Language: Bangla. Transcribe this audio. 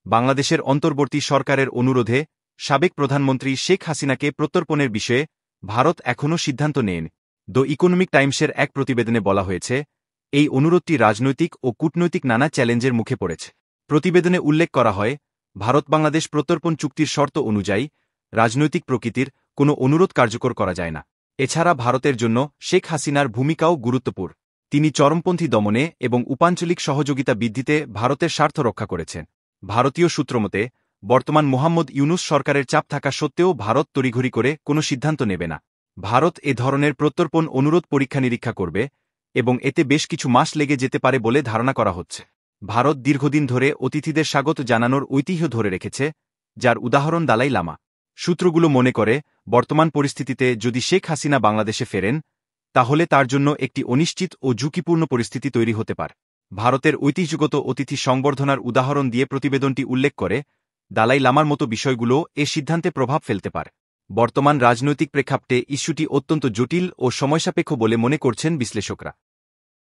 বাংলাদেশের অন্তর্বর্তী সরকারের অনুরোধে সাবেক প্রধানমন্ত্রী শেখ হাসিনাকে প্রত্যর্পণের বিষয়ে ভারত এখনও সিদ্ধান্ত নেয়নি। দ্য ইকোনমিক টাইমসের এক প্রতিবেদনে বলা হয়েছে, এই অনুরোধটি রাজনৈতিক ও কূটনৈতিক নানা চ্যালেঞ্জের মুখে পড়েছে। প্রতিবেদনে উল্লেখ করা হয়, ভারত-বাংলাদেশ প্রত্যর্পণ চুক্তির শর্ত অনুযায়ী রাজনৈতিক প্রকৃতির কোনো অনুরোধ কার্যকর করা যায় না। এছাড়া ভারতের জন্য শেখ হাসিনার ভূমিকাও গুরুত্বপূর্ণ। তিনি চরমপন্থী দমনে এবং উপাঞ্চলিক সহযোগিতা বৃদ্ধিতে ভারতের স্বার্থ রক্ষা করেছেন। ভারতীয় সূত্রমতে, বর্তমান মোহাম্মদ ইউনূস সরকারের চাপ থাকা সত্ত্বেও ভারত তড়িঘড়ি করে কোনো সিদ্ধান্ত নেবে না। ভারত এ ধরনের প্রত্যর্পণ অনুরোধ পরীক্ষা-নিরীক্ষা করবে এবং এতে বেশ কিছু মাস লেগে যেতে পারে বলে ধারণা করা হচ্ছে। ভারত দীর্ঘদিন ধরে অতিথিদের স্বাগত জানানোর ঐতিহ্য ধরে রেখেছে, যার উদাহরণ দালাই লামা। সূত্রগুলো মনে করে, বর্তমান পরিস্থিতিতে যদি শেখ হাসিনা বাংলাদেশে ফেরেন, তাহলে তার জন্য একটি অনিশ্চিত ও ঝুঁকিপূর্ণ পরিস্থিতি তৈরি হতে পারে। ভারতের ঐতিহ্যগত অতিথি সংবর্ধনার উদাহরণ দিয়ে প্রতিবেদনটি উল্লেখ করে, দালাই লামার মতো বিষয়গুলো এ সিদ্ধান্তে প্রভাব ফেলতে পারে। বর্তমান রাজনৈতিক প্রেক্ষাপটে ইস্যুটি অত্যন্ত জটিল ও সময়সাপেক্ষ বলে মনে করছেন বিশ্লেষকরা।